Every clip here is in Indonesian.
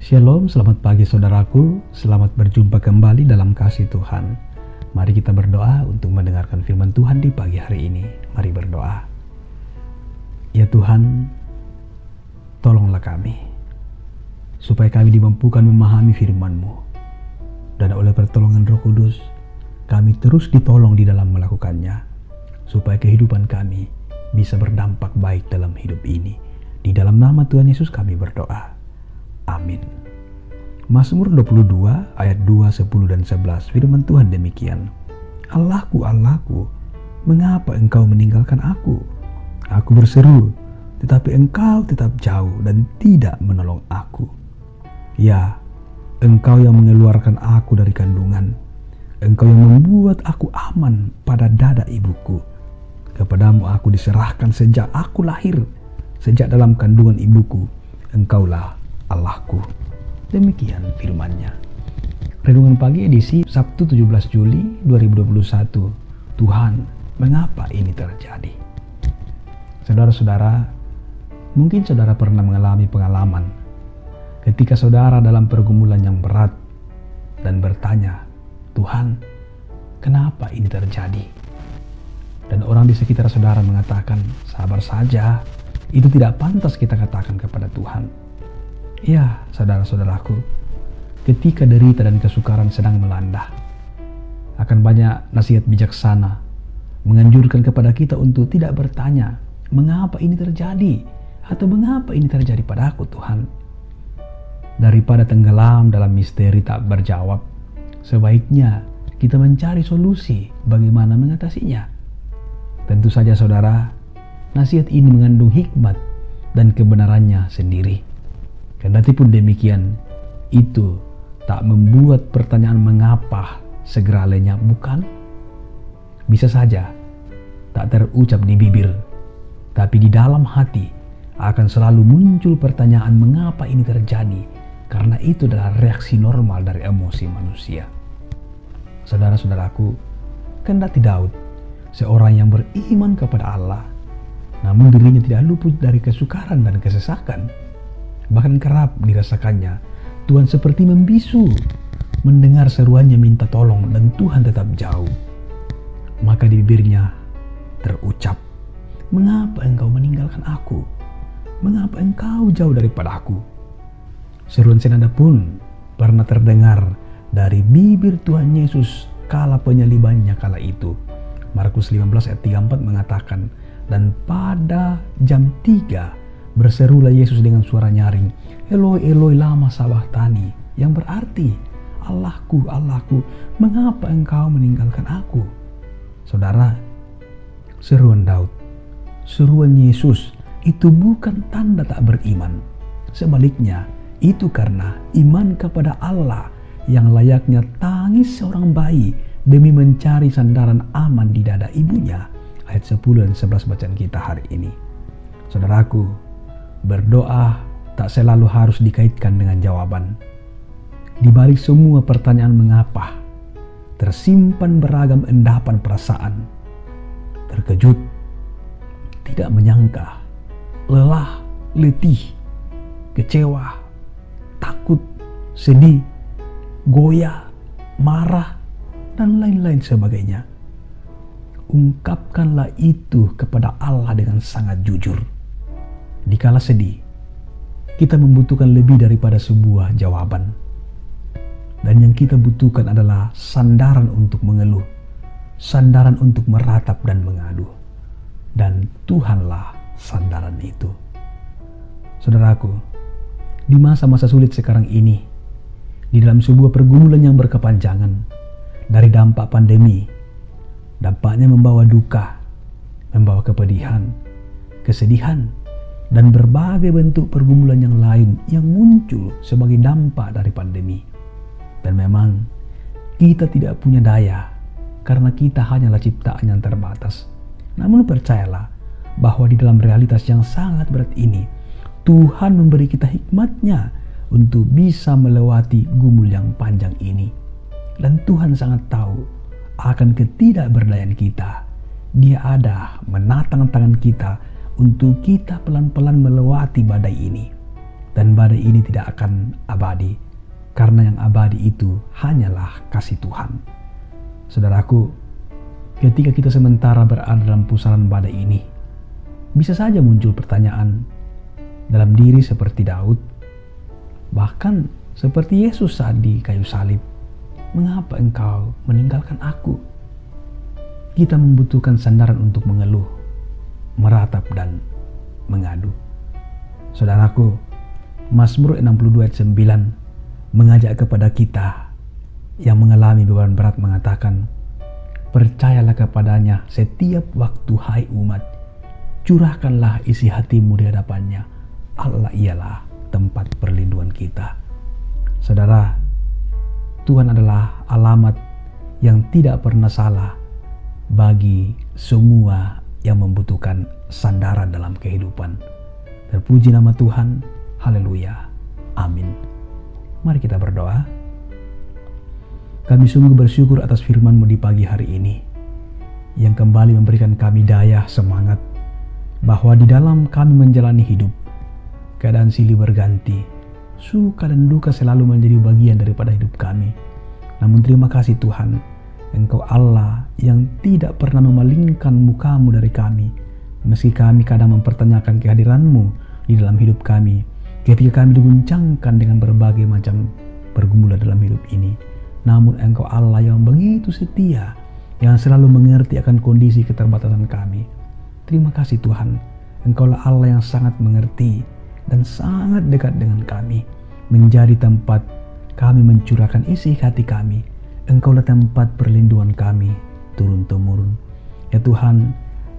Shalom, selamat pagi saudaraku, selamat berjumpa kembali dalam kasih Tuhan. Mari kita berdoa untuk mendengarkan firman Tuhan di pagi hari ini. Mari berdoa. Ya Tuhan, tolonglah kami, supaya kami dimampukan memahami firman-Mu. Dan oleh pertolongan Roh Kudus, kami terus ditolong di dalam melakukannya, supaya kehidupan kami bisa berdampak baik dalam hidup ini. Di dalam nama Tuhan Yesus kami berdoa. Amin. Mazmur 22 ayat 2, 10 dan 11 firman Tuhan demikian. Allahku, Allahku, mengapa engkau meninggalkan aku? Aku berseru, tetapi engkau tetap jauh dan tidak menolong aku. Ya, engkau yang mengeluarkan aku dari kandungan. Engkau yang membuat aku aman pada dada ibuku. Kepadamu aku diserahkan sejak aku lahir. Sejak dalam kandungan ibuku, engkaulah Allahku. Demikian firman-Nya. Renungan pagi edisi Sabtu 17 Juli 2021. Tuhan, mengapa ini terjadi? Saudara-saudara, mungkin saudara pernah mengalami pengalaman ketika saudara dalam pergumulan yang berat dan bertanya, Tuhan, kenapa ini terjadi? Dan orang di sekitar saudara mengatakan, sabar saja, itu tidak pantas kita katakan kepada Tuhan. Ya, saudara-saudaraku, ketika derita dan kesukaran sedang melanda, akan banyak nasihat bijaksana menganjurkan kepada kita untuk tidak bertanya, mengapa ini terjadi? Atau mengapa ini terjadi padaku, Tuhan? Daripada tenggelam dalam misteri tak berjawab, sebaiknya kita mencari solusi bagaimana mengatasinya. Tentu saja saudara, nasihat ini mengandung hikmat dan kebenarannya sendiri. Kendatipun demikian, itu tak membuat pertanyaan mengapa segera lenyap, bukan? Bisa saja tak terucap di bibir, tapi di dalam hati akan selalu muncul pertanyaan mengapa ini terjadi, karena itu adalah reaksi normal dari emosi manusia. Saudara-saudaraku, kendati Daud, seorang yang beriman kepada Allah, namun dirinya tidak luput dari kesukaran dan kesesakan. Bahkan kerap dirasakannya, Tuhan seperti membisu, mendengar seruannya minta tolong dan Tuhan tetap jauh. Maka di bibirnya terucap, mengapa engkau meninggalkan aku? Mengapa engkau jauh daripada aku? Seruan senada pun pernah terdengar dari bibir Tuhan Yesus kala penyalibannya kala itu. Markus 15 ayat 34 mengatakan, dan pada jam 3 berserulah Yesus dengan suara nyaring, Eloi, Eloi, lama sabachthani, yang berarti, Allahku, Allahku, mengapa engkau meninggalkan aku? Saudara, seruan Daud, seruan Yesus itu bukan tanda tak beriman. Sebaliknya, itu karena iman kepada Allah yang layaknya tangis seorang bayi demi mencari sandaran aman di dada ibunya. Ayat 10 dan 11 bacaan kita hari ini. Saudaraku, berdoa tak selalu harus dikaitkan dengan jawaban. Di balik semua pertanyaan mengapa, tersimpan beragam endapan perasaan. Terkejut, tidak menyangka, lelah, letih, kecewa, takut, sedih, goyah, marah, dan lain-lain sebagainya. Ungkapkanlah itu kepada Allah dengan sangat jujur. Dikala sedih, kita membutuhkan lebih daripada sebuah jawaban. Dan yang kita butuhkan adalah sandaran untuk mengeluh, sandaran untuk meratap dan mengadu. Dan Tuhanlah sandaran itu. Saudaraku, di masa-masa sulit sekarang ini, di dalam sebuah pergumulan yang berkepanjangan, dari dampak pandemi, dampaknya membawa duka, membawa kepedihan, kesedihan, dan berbagai bentuk pergumulan yang lain yang muncul sebagai dampak dari pandemi. Dan memang kita tidak punya daya karena kita hanyalah ciptaan yang terbatas. Namun percayalah bahwa di dalam realitas yang sangat berat ini, Tuhan memberi kita hikmat-Nya untuk bisa melewati gumul yang panjang ini. Dan Tuhan sangat tahu akan ketidakberdayaan kita. Dia ada menatang tangan kita untuk kita pelan-pelan melewati badai ini. Dan badai ini tidak akan abadi, karena yang abadi itu hanyalah kasih Tuhan. Saudaraku, ketika kita sementara berada dalam pusaran badai ini, bisa saja muncul pertanyaan dalam diri seperti Daud, bahkan seperti Yesus saat di kayu salib. Mengapa engkau meninggalkan aku? Kita membutuhkan sandaran untuk mengeluh, meratap, dan mengadu. Saudaraku, Mazmur 62 ayat 9 mengajak kepada kita yang mengalami beban berat mengatakan, percayalah kepadanya setiap waktu hai umat, curahkanlah isi hatimu di hadapannya, Allah ialah tempat perlindungan kita. Saudara, Tuhan adalah alamat yang tidak pernah salah bagi semua yang membutuhkan sandaran dalam kehidupan. Terpuji nama Tuhan. Haleluya. Amin. Mari kita berdoa. Kami sungguh bersyukur atas firman-Mu di pagi hari ini, yang kembali memberikan kami daya semangat bahwa di dalam kami menjalani hidup, keadaan silih berganti, suka dan duka selalu menjadi bagian daripada hidup kami. Namun terima kasih Tuhan, Engkau Allah yang tidak pernah memalingkan muka-Mu dari kami, meski kami kadang mempertanyakan kehadiran-Mu di dalam hidup kami, ketika kami diguncangkan dengan berbagai macam pergumulan dalam hidup ini. Namun Engkau Allah yang begitu setia, yang selalu mengerti akan kondisi keterbatasan kami. Terima kasih Tuhan, Engkaulah Allah yang sangat mengerti dan sangat dekat dengan kami, menjadi tempat kami mencurahkan isi hati kami. Engkaulah tempat perlindungan kami turun-temurun. Ya Tuhan,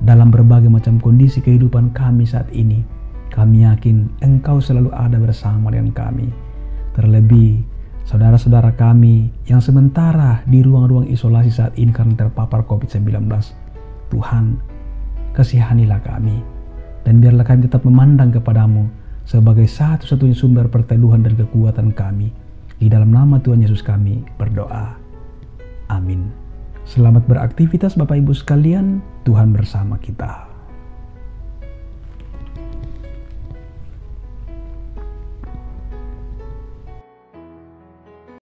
dalam berbagai macam kondisi kehidupan kami saat ini, kami yakin Engkau selalu ada bersama dengan kami. Terlebih saudara-saudara kami yang sementara di ruang-ruang isolasi saat ini karena terpapar COVID-19. Tuhan, kasihanilah kami, dan biarlah kami tetap memandang kepada-Mu sebagai satu-satunya sumber perteduhan dan kekuatan kami. Di dalam nama Tuhan Yesus kami berdoa. Amin. Selamat beraktivitas Bapak Ibu sekalian. Tuhan bersama kita.